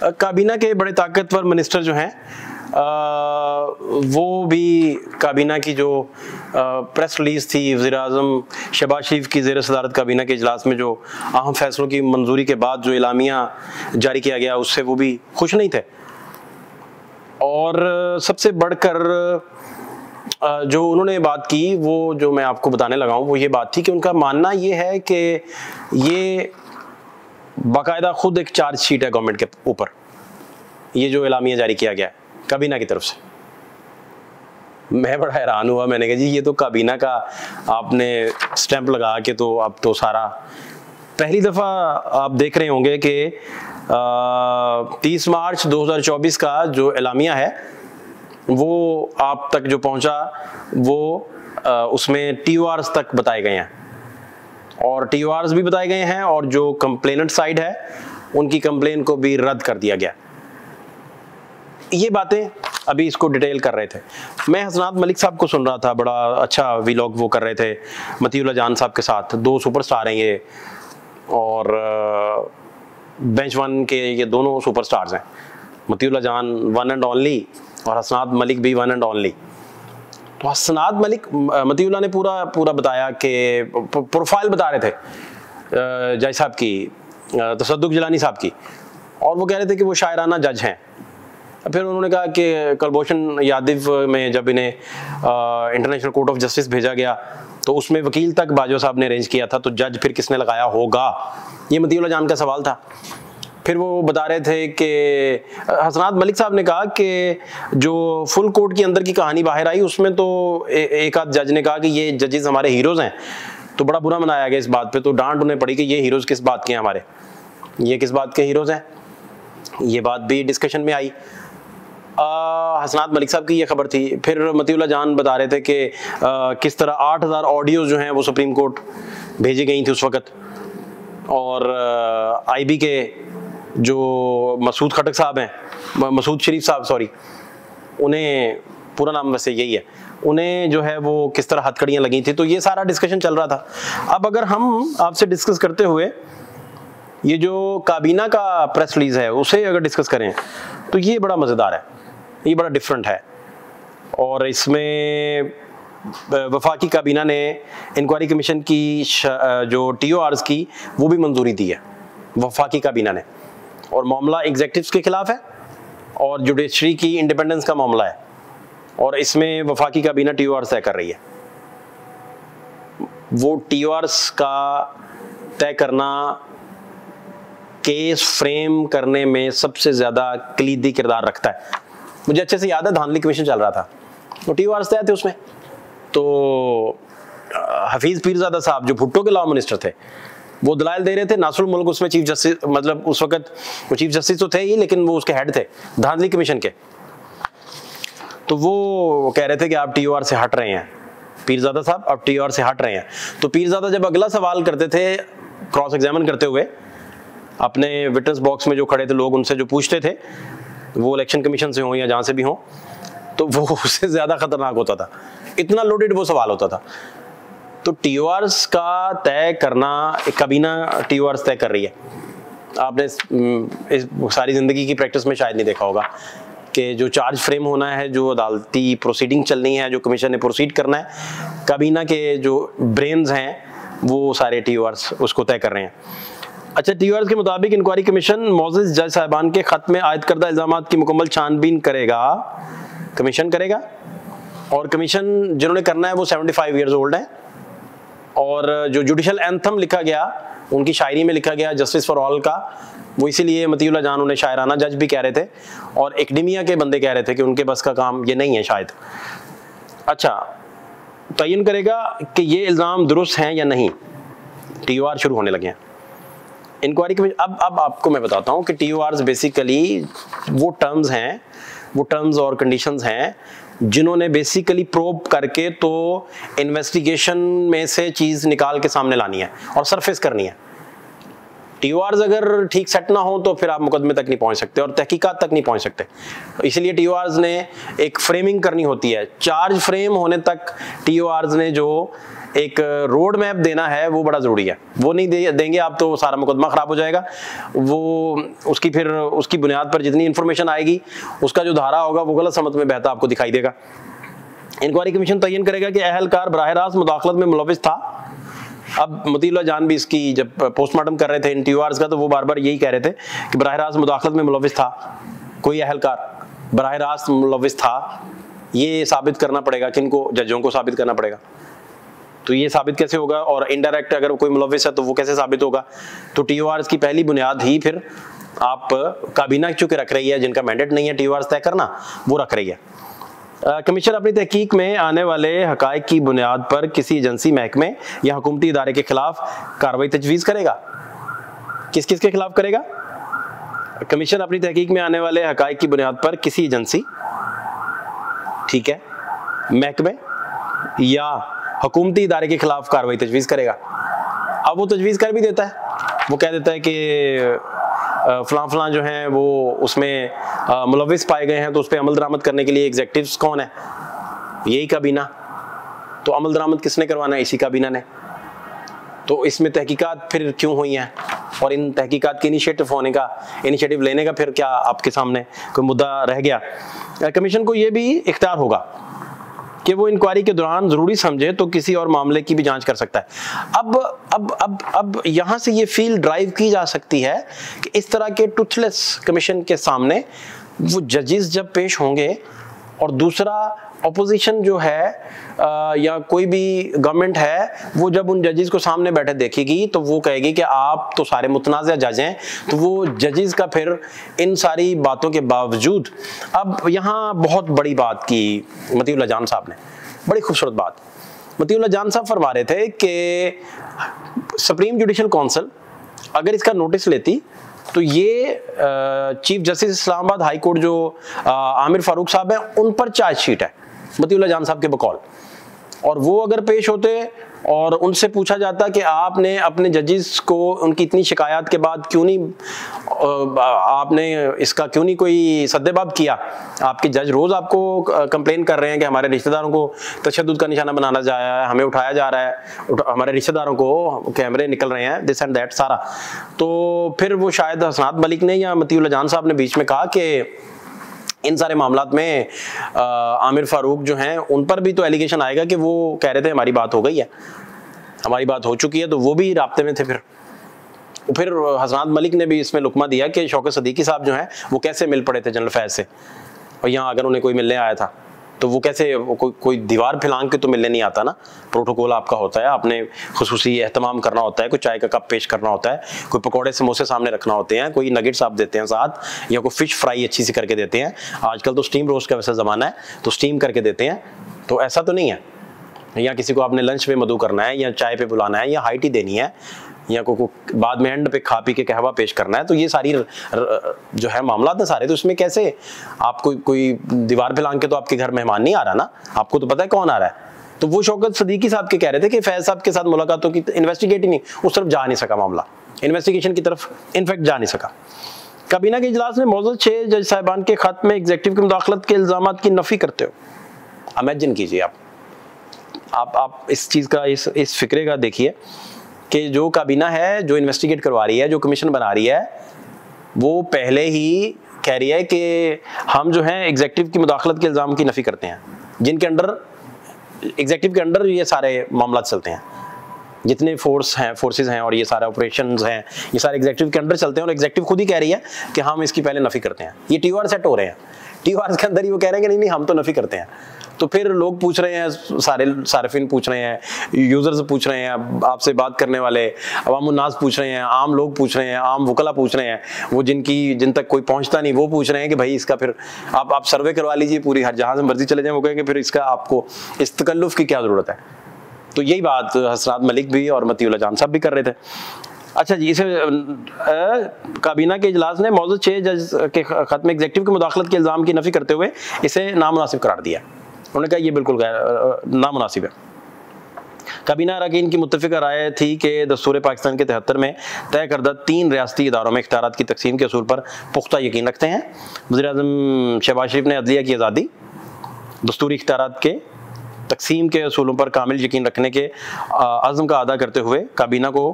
काबीना के बड़े ताकतवर मिनिस्टर जो हैं वो भी काबीना की जो प्रेस रिलीज थी वज़ीर-ए-आज़म शहबाज शरीफ की ज़ेर सदारत काबीना के इजलास में जो अहम फैसलों की मंजूरी के बाद जो एलामिया जारी किया गया उससे वो भी खुश नहीं थे। और सबसे बढ़कर जो उन्होंने बात की वो जो मैं आपको बताने लगा हूँ वो ये बात थी कि उनका मानना ये है कि ये बाकायदा खुद एक चार्ज शीट है गवर्नमेंट के ऊपर, ये जो एलामिया जारी किया गया है काबीना की तरफ से। मैं बड़ा हैरान हुआ, मैंने कहा जी ये तो काबीना का आपने स्टैंप लगा के तो अब तो सारा, पहली दफ़ा आप देख रहे होंगे कि 30 मार्च 2024 का जो एलामिया है वो आप तक जो पहुंचा वो उसमें TORs तक बताए गए हैं और TORs भी बताए गए हैं और जो कंप्लेनेंट साइड है उनकी कंप्लेन को भी रद्द कर दिया गया। ये बातें अभी इसको डिटेल कर रहे थे। मैं हसनात मलिक साहब को सुन रहा था, बड़ा अच्छा व्लॉग वो कर रहे थे मतीउल्लाह जान साहब के साथ, 2 सुपरस्टार हैं ये और बेंच वन के ये दोनों सुपरस्टार्स हैं, मतीउल्लाह जान वन एंड ओनली और हसनात मलिक भी वन एंड ओनली। तो हसनात मलिक मतीउल्लाह ने पूरा बताया कि प्रोफाइल बता रहे थे जज साहब की, तसद्दुक जिलानी साहब की, और वो कह रहे थे कि वो शायराना जज हैं। फिर उन्होंने कहा कि कुलभूषण यादव में जब इन्हें इंटरनेशनल कोर्ट ऑफ जस्टिस भेजा गया तो उसमें वकील तक बाजवा साहब ने अरेंज किया था, तो जज फिर किसने लगाया होगा, ये मतीउल्लाह जान का सवाल था। फिर वो बता रहे थे कि हसनात मलिक साहब ने कहा कि जो फुल कोर्ट के अंदर की कहानी बाहर आई उसमें तो एक आध जज ने कहा कि ये जजेस हमारे हीरोज़ हैं, तो बड़ा बुरा मनाया गया इस बात पे, तो डांट उन्हें पड़ी कि ये हीरोज़ किस बात के हैं हमारे, ये किस बात के हीरोज़ हैं, ये बात भी डिस्कशन में आई। हसनात मलिक साहब की ये खबर थी। फिर मतीउल्लाह जान बता रहे थे कि किस तरह 8000 ऑडियोज़ जो हैं वो सुप्रीम कोर्ट भेजी गई थी उस वक़्त, और IB के जो मसूद खटक साहब हैं, मसूद शरीफ साहब सॉरी, उन्हें पूरा नाम वैसे यही है, उन्हें जो है वो किस तरह हथकड़ियाँ लगी थी। तो ये सारा डिस्कशन चल रहा था। अब अगर हम आपसे डिस्कस करते हुए ये जो काबीना का प्रेस रिलीज है उसे अगर डिस्कस करें तो ये बड़ा मज़ेदार है, ये बड़ा डिफरेंट है, और इसमें वफाकी काबीना ने इंक्वायरी कमीशन की जो TORs की वो भी मंजूरी दी है वफाकी काबीना ने, और मामला एग्जेक्टिव्स के खिलाफ है और जुडिशरी की इंडिपेंडेंस का मामला है, और इसमें वफाकी काबीना TORs तय कर रही है। वो TORs का तय करना केस फ्रेम करने में सबसे ज़्यादा कलीदी किरदार रखता है। मुझे अच्छे से याद है धांधली कमीशन चल रहा था, तो TORs तय थे उसमें, तो हफीज़ पीरज़ादा साहब जो भुट्टो के लॉ मिनिस्टर थे वो दलाइल दे रहे थे, नासरुल मुल्क उसमें चीफ जस्टिस, मतलब उस वक्त वो चीफ जस्टिस तो थे ही लेकिन वो उसके हेड थे धांधली कमीशन के, तो वो कह रहे थे कि आप TOR से हट रहे हैं, पीरज़ादा साहब आप TOR से हट रहे हैं। तो पीरज़ादा जब अगला सवाल करते थे क्रॉस एग्जामिन करते हुए, अपने विटनेस बॉक्स में जो खड़े थे लोग उनसे जो पूछते थे, वो इलेक्शन कमीशन से हो या जहाँ से भी हो, तो वो उससे ज़्यादा खतरनाक होता था, इतना लोडेड वो सवाल होता था। तो TORs का तय करना, एक काबीना TORs तय कर रही है। आपने इस सारी ज़िंदगी की प्रैक्टिस में शायद नहीं देखा होगा कि जो चार्ज फ्रेम होना है, जो अदालती प्रोसीडिंग चलनी है, जो कमीशन ने प्रोसीड करना है, काबीना के जो ब्रेन्स हैं वो सारे TORs उसको तय कर रहे हैं। अच्छा, TORs के मुताबिक इंक्वायरी कमीशन मोअज़्ज़ज़ जज साहिबान के खत में आयद करदा इल्ज़ामात की मुकम्मल छानबीन करेगा, कमीशन करेगा, और कमीशन जिन्होंने करना है वो 75 ईयर्स ओल्ड हैं, और जो जुडिशल एंथम लिखा गया उनकी शायरी में लिखा गया जस्टिस फॉर ऑल का, वो इसीलिए मतीउल्लाह जान उन्हें शायराना जज भी कह रहे थे, और एकेडमिया के बंदे कह रहे थे कि उनके बस का काम ये नहीं है शायद। अच्छा, तयन करेगा कि ये इल्ज़ाम दुरुस्त हैं या नहीं, TOR शुरू होने लगे हैं इंक्वायरी कमीशन। अब आपको मैं बताता हूँ कि TORs बेसिकली वो टर्म्स हैं, वो टर्म्स और कंडीशंस हैं जिन्होंने बेसिकली प्रोब करके तो इन्वेस्टिगेशन में से चीज़ निकाल के सामने लानी है और सरफेस करनी है। TORs अगर ठीक सेट ना हो तो फिर आप मुकदमे तक नहीं पहुंच सकते और तहकीकात तक नहीं पहुंच सकते। इसलिए TORs ने एक फ्रेमिंग करनी होती है, चार्ज फ्रेम होने तक TORs ने जो एक रोड मैप देना है वो बड़ा ज़रूरी है। वो नहीं देंगे आप तो सारा मुकदमा ख़राब हो जाएगा। वो उसकी बुनियाद पर जितनी इन्फॉर्मेशन आएगी उसका जो धारा होगा वो गलत समत में बहता आपको दिखाई देगा। इंक्वायरी कमीशन तयन करेगा कि अहलकार बराह रास्त मुदाखलत में मुलविस था। अब मतीउल्लाह जान भी इसकी जब पोस्टमार्टम कर रहे थे इन TORs का तो वो बार बार यही कह रहे थे कि बराह रास्त मुदाखलत में मुलविस था, कोई अहलकार बराह रास्त मुलविस था। ये साबित करना पड़ेगा, किनको? जजों को साबित करना पड़ेगा। तो ये साबित कैसे होगा? और इनडायरेक्ट अगर कोई मुलविस है तो वो कैसे साबित होगा? तो TORs की पहली बुनियाद ही फिर आप काबीना चूंकि रख रही है, जिनका मैंडेट नहीं है TORs तय करना, वो रख रही है। कमीशन अपनी तहकीक में आने वाले हकायक की बुनियाद पर किसी एजेंसी, महकमे या हुकूमती इदारे के खिलाफ कार्रवाई तजवीज़ करेगा। किस किस के खिलाफ करेगा? कमीशन अपनी तहकीक में आने वाले हकायक की बुनियाद पर किसी एजेंसी, ठीक है, महकमे या हुकूमती इदारे के खिलाफ कार्रवाई तजवीज़ करेगा। अब वो तजवीज़ कर भी देता है, वो कह देता है कि फलां जो हैं वो उसमें मुलविस पाए गए हैं तो उस पर अमल दरामद करने के लिए एग्जेक्टिव्स कौन है? यही काबीना। तो अमल दरामद किसने करवाना है? इसी काबीना ने। तो इसमें तहकीकात फिर क्यों हुई हैं और इन तहकीकात के इनिशिएटिव लेने का फिर क्या आपके सामने कोई मुद्दा रह गया? कमीशन को ये भी इख्तियार होगा कि वो इंक्वायरी के दौरान जरूरी समझे तो किसी और मामले की भी जांच कर सकता है। अब यहाँ से ये फील ड्राइव की जा सकती है कि इस तरह के टूथलेस कमीशन के सामने वो जजेस जब पेश होंगे और दूसरा अपोजिशन जो है या कोई भी गवर्नमेंट है वो जब उन जजेस को सामने बैठे देखेगी तो वो कहेगी कि आप तो सारे मुतनाज़ा जज हैं। तो वो जजेस का फिर इन सारी बातों के बावजूद, अब यहाँ बहुत बड़ी बात की मतीउल्लाह जान साहब ने, बड़ी खूबसूरत बात। मतीउल्लाह जान साहब फरमा रहे थे कि सुप्रीम जुडिशल काउंसिल अगर इसका नोटिस लेती तो ये chief justice Islamabad high court जो आमिर फारूक साहब हैं उन पर चार्जशीट है मतीउल्लाह जान साहब के बकौल, और वो अगर पेश होते और उनसे पूछा जाता कि आपने अपने जजेस को उनकी इतनी शिकायत के बाद क्यों नहीं आपने इसका क्यों नहीं कोई सद्देबाब किया? आपके जज रोज आपको कंप्लेन कर रहे हैं कि हमारे रिश्तेदारों को तशद्दुद का निशाना बनाना जा रहा है, हमें उठाया जा रहा है, हमारे रिश्तेदारों को कैमरे निकल रहे हैं, दिस एंड दैट सारा। तो फिर वो शायद हसनात मलिक ने या मतीउल्लाह जान साहब ने बीच में कहा कि इन सारे मामलात में आमिर फारूक जो हैं उन पर भी तो एलिगेशन आएगा कि वो कह रहे थे हमारी बात हो गई है, हमारी बात हो चुकी है। तो वो भी राब्ते में थे। फिर हसनात मलिक ने भी इसमें लुकमा दिया कि शौकत सदीकी साहब जो हैं वो कैसे मिल पड़े थे जनरल फैज से, और यहाँ अगर उन्हें कोई मिलने आया था तो वो कैसे कोई दीवार फैलांग के तो मिलने नहीं आता ना। प्रोटोकॉल आपका होता है, आपने खुसूसी एहतमाम करना होता है, कोई चाय का कप पेश करना होता है, कोई पकौड़े समोसे सामने रखना होते हैं, कोई नगेट्स आप देते हैं साथ, या कोई फिश फ्राई अच्छी सी करके देते हैं। आजकल तो स्टीम रोस्ट का वैसा ज़माना है तो स्टीम करके देते हैं। तो ऐसा तो नहीं है, या किसी को आपने लंच पे मदू करना है या चाय पे बुलाना है या हाई टी देनी है या को बाद में एंड पे खा पी के कहवा पेश करना है, तो ये सारी जो है मामला है सारे, तो इसमें कैसे आप कोई दीवार फैलांग के तो आपके घर मेहमान नहीं आ रहा ना, आपको तो पता है कौन आ रहा है। तो वो शौकत सदीकी साहब के कह रहे थे कि फैज साहब के साथ मुलाकातों की इन्वेस्टिगेट ही नहीं, उस तरफ जा नहीं सका मामला, इन्वेस्टिगेशन की तरफ इनफैक्ट जा नहीं सका। काबीना के इजलास में मौजूद 6 जज साहिबान के खत में एग्जीक्यूटिव की मुदाखलत के इल्जामात की नफी करते हो। इमेजिन कीजिए आप इस चीज़ का इस फिक्रे का देखिए कि जो काबीना है जो इन्वेस्टिगेट करवा रही है, जो कमीशन बना रही है, वो पहले ही कह रही है कि हम जो है एग्जीक्यूटिव की मुदाखलत के इल्ज़ाम की नफ़ी करते हैं, जिनके अंडर एग्जीक्यूटिव के अंडर ये सारे मामला चलते हैं, जितने फोर्सेस हैं और ये सारे ऑपरेशंस हैं, ये सारे एग्जीक्यूटिव के अंडर चलते हैं। और एग्जीक्यूटिव खुद ही कह रही है कि हम इसकी पहले नफ़ी करते हैं। ये TOR सेट हो रहे हैं, TOR के अंदर ही वो कह रहे हैं कि नहीं हम तो नफ़ी करते हैं। तो फिर लोग पूछ रहे हैं, सारे सार्फिन पूछ रहे हैं, यूजर्स पूछ रहे हैं, आपसे बात करने वाले अवामुन्नास पूछ रहे हैं, आम लोग पूछ रहे हैं, आम वकला पूछ रहे हैं, वो जिन तक कोई पहुंचता नहीं वो पूछ रहे हैं कि भाई इसका फिर आप सर्वे करवा लीजिए पूरी, हर जहाँ से मर्जी चले जाएं, वो कहेंगे फिर इसका आपको इस तकल्लुफ़ की क्या ज़रूरत है। तो यही बात हसनात मलिक भी और मतीउल्लाह जान साहब भी कर रहे थे। अच्छा जी, इसे काबीना के इजलास ने मौजूद 6 जज के खत में एग्जीक्यूटिव की मुदाखलत के इल्ज़ाम की नफ़ी करते हुए इसे नामुनासिब करार दिया। उन्होंने कहा ये बिल्कुल नामुनासिब है। काबीना अरकान की मुत्तफ़िक़ा राय थी कि दस्तूर पाकिस्तान के 73 में तय करदा 3 रियासती इदारों में इख्तियारात की तकसीम के असूल पर पुख्ता यकीन रखते हैं। वज़ीर-ए-आज़म शहबाज शरीफ ने अदलिया की आज़ादी, दस्तूरी इख्तियारात के तकसीम के असूलों पर कामिल यकीन रखने के अज़्म का अदा करते हुए काबीना को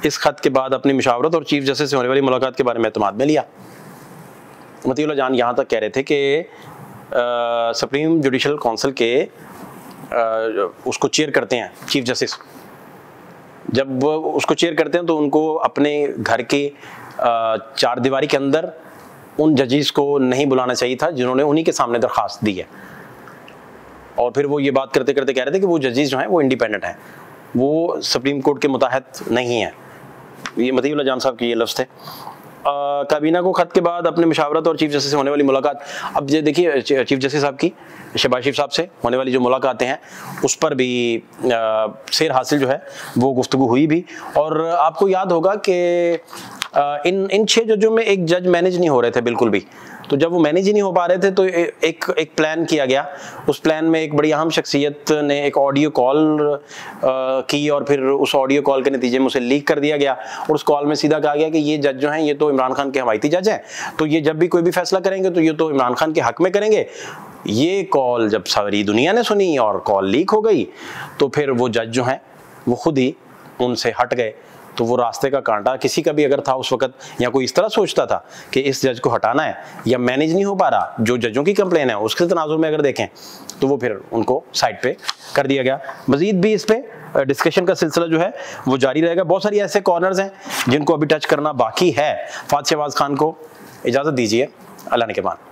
इस खत के बाद अपनी मुशावरत और चीफ जस्टिस से होने वाली मुलाकात के बारे में एतमाद में लिया। मतीउल्लाह जान यहाँ तक कह रहे थे कि सुप्रीम जुडिशल काउंसिल के उसको चेयर करते हैं चीफ जस्टिस, जब वो उसको चेयर करते हैं तो उनको अपने घर के चार दीवारी के अंदर उन जजेस को नहीं बुलाना चाहिए था जिन्होंने उन्हीं के सामने दरख्वास्त दी है। और फिर वो ये बात करते करते कह रहे थे कि वो जजेस जो हैं वो इंडिपेंडेंट हैं, वो सुप्रीम कोर्ट के मुताहत नहीं है। ये मतीउल्लाह जान साहब के ये लफ्ज़ थे। काबीना को खत के बाद अपने मुशावरत और चीफ जस्टिस से होने वाली मुलाकात, अब ये देखिए चीफ जस्टिस साहब की शहबाज शरीफ साहब से होने वाली जो मुलाकातें हैं उस पर भी सैर हासिल जो है वो गुफ्तगू हुई भी। और आपको याद होगा कि इन 6 जजों में एक जज मैनेज नहीं हो रहे थे बिल्कुल भी, तो जब वो मैनेज ही नहीं हो पा रहे थे तो एक प्लान किया गया। उस प्लान में एक बड़ी अहम शख्सियत ने एक ऑडियो कॉल की और फिर उस ऑडियो कॉल के नतीजे में उसे लीक कर दिया गया और उस कॉल में सीधा कहा गया कि ये जज जो हैं ये तो इमरान खान के हमायती जज हैं, तो ये जब भी कोई भी फैसला करेंगे तो ये तो इमरान खान के हक में करेंगे। ये कॉल जब सारी दुनिया ने सुनी और कॉल लीक हो गई तो फिर वो जज जो हैं वो खुद ही उनसे हट गए। तो वो रास्ते का कांटा किसी का भी अगर था उस वक्त, या कोई इस तरह सोचता था कि इस जज को हटाना है या मैनेज नहीं हो पा रहा, जो जजों की कंप्लेन है उसके तनाजुर में अगर देखें तो वो फिर उनको साइड पे कर दिया गया। मजीद भी इस पे डिस्कशन का सिलसिला जो है वो जारी रहेगा। बहुत सारी ऐसे कॉर्नर्स हैं जिनको अभी टच करना बाकी है। फात शहबाज खान को इजाज़त दीजिए, अल्लाह ने के बाद।